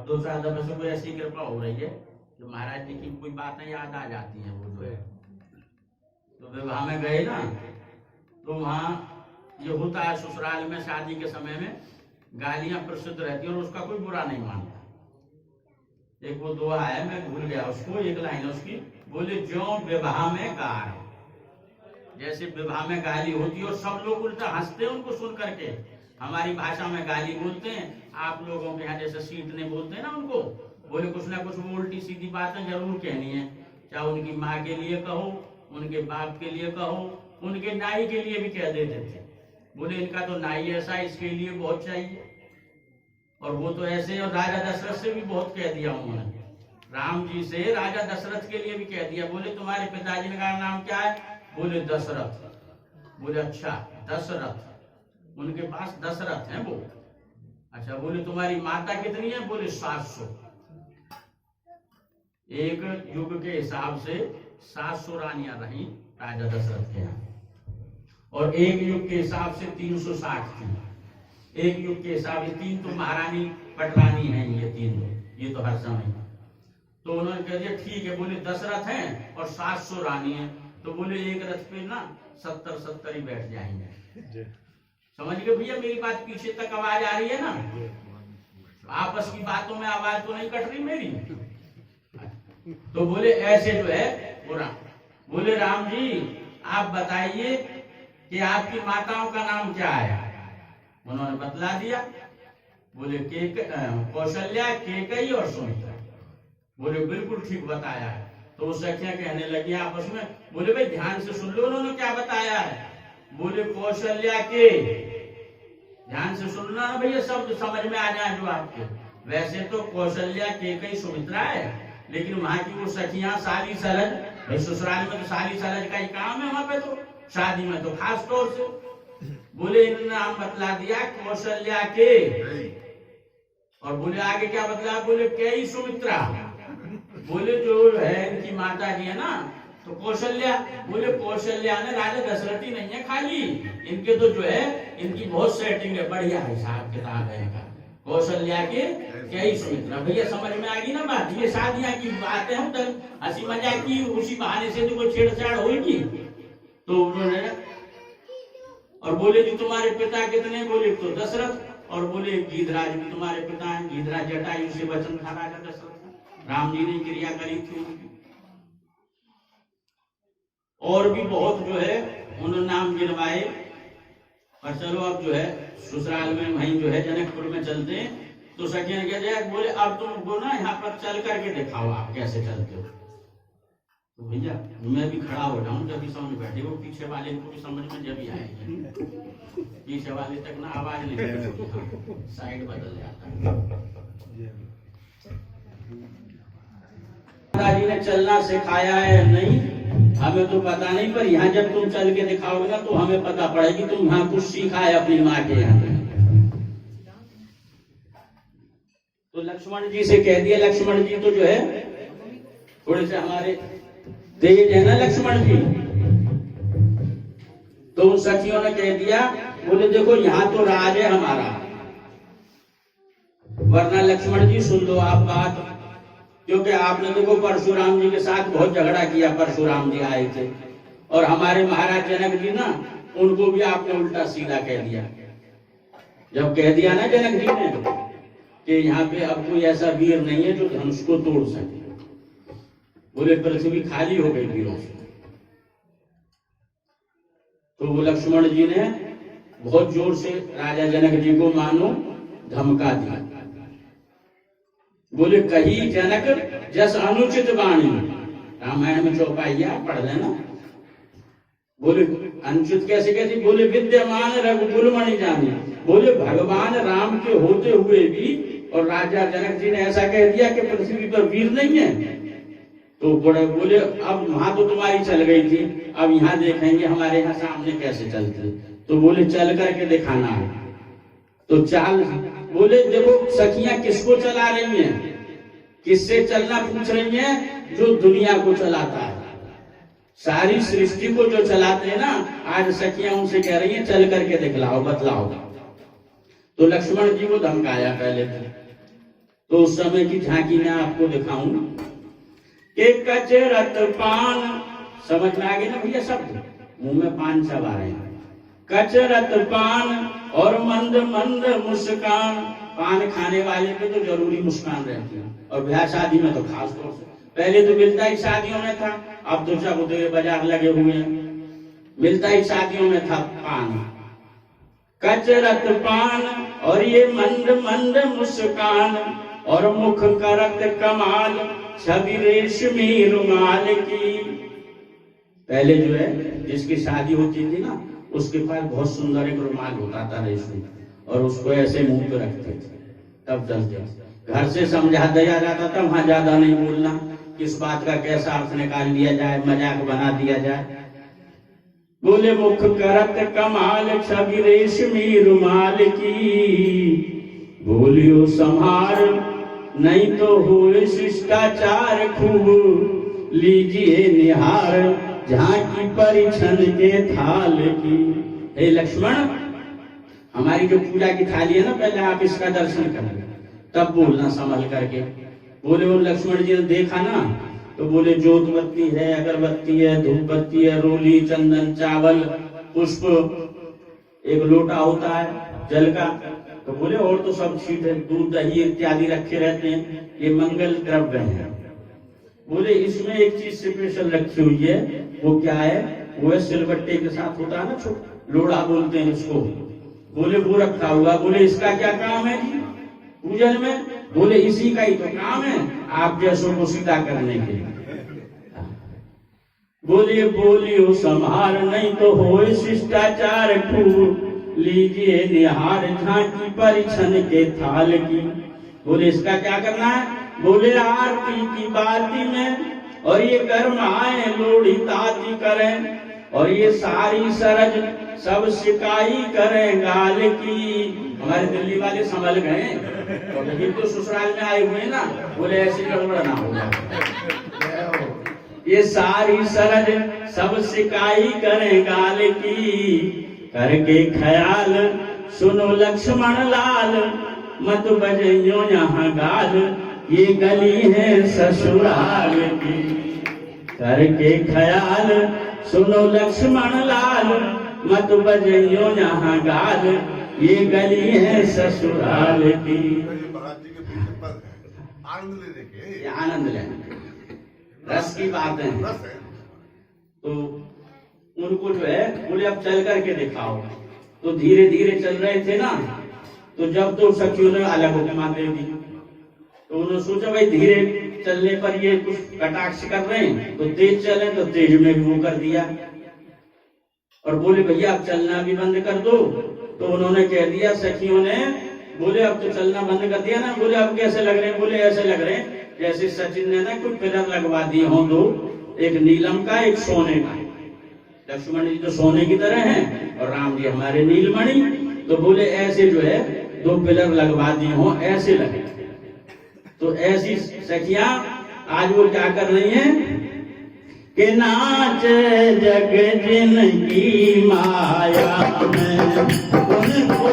दो चार दफे से कोई ऐसी कृपा हो रही है कि महाराज जी की कोई बातें याद आ जाती हैं। वो जो है तो विवाह में गए ना, तो वहाँ ये होता है ससुराल में शादी के समय में गालियां प्रसिद्ध रहती है और उसका कोई बुरा नहीं मानता। एक वो दुआ है, मैं भूल गया उसको, एक लाइन उसकी, बोले जो विवाह में गार, जैसे विवाह में गाली होती है और सब लोग उल्टा हंसते हैं उनको सुन करके। हमारी भाषा में गाली बोलते हैं, आप लोगों के यहाँ जैसे सीटने बोलते हैं ना उनको, बोले कुछ ना कुछ वो उल्टी सीधी बातें जरूर कहनी है, चाहे उनकी माँ के लिए कहो, उनके बाप के लिए कहो, उनके नाई के लिए भी कह देते थे। बोले इनका तो नाई ऐसा, इसके लिए बहुत चाहिए, और वो तो ऐसे। और राजा दशरथ से भी बहुत कह दिया उन्होंने, राम जी से राजा दशरथ के लिए भी कह दिया। बोले तुम्हारे पिताजी का नाम क्या है? बोले दशरथ। बोले अच्छा दशरथ, उनके पास दशरथ है वो। अच्छा, बोले तुम्हारी माता कितनी है? बोले 700। एक युग के हिसाब से 700 रानियां रही राजा दशरथ के यहाँ, और एक युग के हिसाब से 360 थी। एक युग के हिसाब से 3 तो महारानी पटरानी हैं, ये 3 ये तो हर समय। तो उन्होंने कह दिया ठीक है, बोले दशरथ हैं और 700 रानी हैं, तो बोले एक रथ पे ना 70 ही बैठ जाएंगे। समझ गए भैया मेरी बात? पीछे तक आवाज आ रही है ना? आपस की बातों में आवाज तो नहीं कट रही मेरी? तो बोले ऐसे जो है पूरा। बोले राम जी आप बताइए कि आपकी माताओं का नाम क्या है? उन्होंने बतला दिया। बोले कौशल्या, केकई और सुमित्रा। बोले बिल्कुल ठीक बताया है। तो वो सखियां कहने लगी आपस में, बोले भाई ध्यान से सुन लो उन्होंने क्या बताया है। बोले कौशल्या के, ध्यान से सुनना भैया, शब्द समझ में आ जाए जो आपके। वैसे तो कौशल्या, केकई, सुमित्रा है, लेकिन वहां की वो सखियां साली सरज, भाई ससुराल में तो साली सरज का ही काम है, वहां पे तो शादी में तो खास तौर से। बोले इन्होंने नाम बतला दिया कौशल्या के, और बोले आगे क्या बतला? बोले कई सुमित्रा। बोले जो है इनकी माता जी है ना तो कौशल्या। बोले कौशल्या ने राजा दशरथ ही नहीं है खाली, इनके तो जो है इनकी बहुत सेटिंग है, बढ़िया हिसाब किताब है इनका। कौशल्या के कई सुमित्रा। भैया समझ में आ गई ना बात? ये शादियां की बातें हम तक हंसी मजाक की, उसी बहाने से तो कोई छेड़छाड़ होगी। तो उन्होंने, और बोले जी तुम्हारे पिता कितने? बोले तो दशरथ। और बोले गीधराज भी तुम्हारे पिता हैं। गीधराज जटायु से वचन था राजा दशरथ, राम जी ने क्रिया करी थी उनकी। और भी बहुत जो है उन्होंने नाम गिनवाए। पर चलो अब जो है ससुराल में वहीं जो है जनकपुर में चलते हैं। तो सखिया ने कह दिया, बोले अब तुमको ना यहाँ पर चल करके दिखाओ आप कैसे चलते हो। तो भैया मैं भी खड़ा हो जाऊं जब भी समझ बैठे, वो पीछे वाले को भी समझ में जब भी आएगी। पीछे वाले तक ना आवाज नहीं निकलती, साइड बदल जाता है। दादाजी ने चलना सिखाया है नहीं, हमें तो पता नहीं, पर यहाँ जब तुम चल के दिखाओगे ना तो हमें पता पड़ेगी तुम यहाँ कुछ सीखा है अपनी माँ के यहाँ। तो लक्ष्मण जी से कह दिया, लक्ष्मण जी तो जो है थोड़े से हमारे तेज है ना लक्ष्मण जी। तो उन सखियों ने कह दिया, बोले देखो यहाँ तो राज है हमारा, वरना लक्ष्मण जी सुन लो आप बात, क्योंकि आपने देखो परशुराम जी के साथ बहुत झगड़ा किया। परशुराम जी आए थे और हमारे महाराज जनक जी ना, उनको भी आपने उल्टा सीधा कह दिया। जब कह दिया ना जनक जी ने कि यहाँ पे अब कोई ऐसा वीर नहीं है जो धनुष को तोड़ सके, बोले पृथ्वी खाली हो गई वीरों से। तो वो लक्ष्मण जी ने बहुत जोर से राजा जनक जी को मानो धमका दिया। बोले कही जनक जस अनुचित वाणी, रामायण में चौपाइया पढ़ लेना। बोले अनुचित कैसे कहती? बोले विद्यमान रघुकुल मणि जानी। बोले भगवान राम के होते हुए भी और राजा जनक जी ने ऐसा कह दिया कि पृथ्वी पर वीर नहीं है। तो बोले अब वहां तो तुम्हारी चल गई थी, अब यहाँ देखेंगे हमारे यहाँ सामने कैसे चलते। तो बोले चल करके दिखाना है। तो चाल, बोले देखो सखियां किसको चला रही हैं, किससे चलना पूछ रही हैं? जो दुनिया को चलाता है, सारी सृष्टि को जो चलाते हैं ना, आज सखियां उनसे कह रही हैं चल करके दिखलाओ, बतलाओ। तो लक्ष्मण जी को धमकाया पहले तो उस समय की झांकी मैं आपको दिखाऊं कि कचरत पान, समझ में आ गई ना भैया शब्द, मुंह में पान चबा रहे हैं। कचरत पान और मंद मंद मुस्कान, पान खाने वाले पे तो जरूरी मुस्कान रहती है, और ब्याह शादी में तो खास तौर से। पहले तो मिलता ही शादियों में था, अब तो चबूतरे बाजार लगे हुए हैं, मिलता ही शादियों में था पान। कचरत पान और ये मंद मंद मुस्कान, और मुख करत कमाल छवि रेशमी रुमाल की। पहले जो है जिसकी शादी होती थी ना, उसके पास बहुत सुंदर एक रुमाल होता था रेशमी, और उसको ऐसे मुंह पे रखते थे, तब चलते। घर से समझा दिया जाता था वहां ज्यादा नहीं बोलना, किस बात का कैसा अर्थ निकाल लिया जाए, मजाक बना दिया जाए। बोले मुख करत कमाल छवि रेशमी रुमाल की, बोलियो संहार नहीं तो हुए शिष्टाचार, खूब लीजिए निहार झांकी परिछन के थाल की। हे लक्ष्मण, हमारी जो पूजा की थाली है ना, पहले आप इसका दर्शन करें, तब बोलना संभल करके। बोले वो लक्ष्मण जी ने देखा ना, तो बोले जोत बत्ती है, अगरबत्ती है, धूप बत्ती है, रोली, चंदन, चावल, पुष्प, एक लोटा होता है जल का। तो बोले और तो सब चीज है, दूध दही इत्यादि रखे रहते हैं, ये मंगल द्रव्य है। बोले इसमें एक चीज स्पेशल रखी हुई है, वो क्या है? वो है सिलबट्टे के साथ होता है ना, लोड़ा बोलते हैं इसको। बोले वो रखा हुआ। बोले इसका क्या काम है जी पूजन में? बोले इसी का ही तो काम है, आप जैसों को सीधा करने के लिए। बोले बोलियो संहार नहीं तो हो शिष्टाचार, खूब लीजिए निहार झांकी परिछन के थाल की। बोले इसका क्या करना है? बोले आरती की बाती में और ये कर्म आए लोड़ी ताती करें, और ये सारी सरज सब सिकाई करें गाल की। हमारे दिल्ली वाले संभल गए, तो लेकिन तो ससुराल में आए हुए ना, बोले ऐसी गड़बड़ ना होगा। ये सारी सरज सब सिकाई करें गाल की, करके ख्याल सुनो लक्ष्मण लाल, मत बजइयो यहाँ गाल, ये गली है ससुराल की। करके ख्याल सुनो लक्ष्मण लाल, मत बजइयो यहाँ गाल, ये गली है ससुराल की। आनंद लें, रस की बात है। तो उनको जो है बोले अब चल करके दिखाओ। तो धीरे धीरे चल रहे थे ना, तो जब तो सखियों ने अलग हुक्मा दे दी, तो उन्होंने सोचा भाई धीरे चलने पर ये कुछ कटाक्ष कर रहे हैं, तो तेज चले, तो तेज में भी वो कर दिया। और बोले भैया अब चलना भी बंद कर दो। तो उन्होंने कह दिया सखियों ने, बोले अब तो चलना बंद कर दिया ना। बोले अब कैसे लग रहे हैं? बोले ऐसे लग रहे हैं जैसे सचिन ने ना कुछ पिलर लगवा दिए हों, दो, एक नीलम का एक सोने का। लक्ष्मण जी तो सोने की तरह हैं और राम जी हमारे नीलमणि। तो बोले ऐसे जो है दो पिलर लगवा दिए हों, ऐसे लगे। तो ऐसी सखियां आज वो क्या कर रही हैं कि नाच जग जिनकी माया में उनको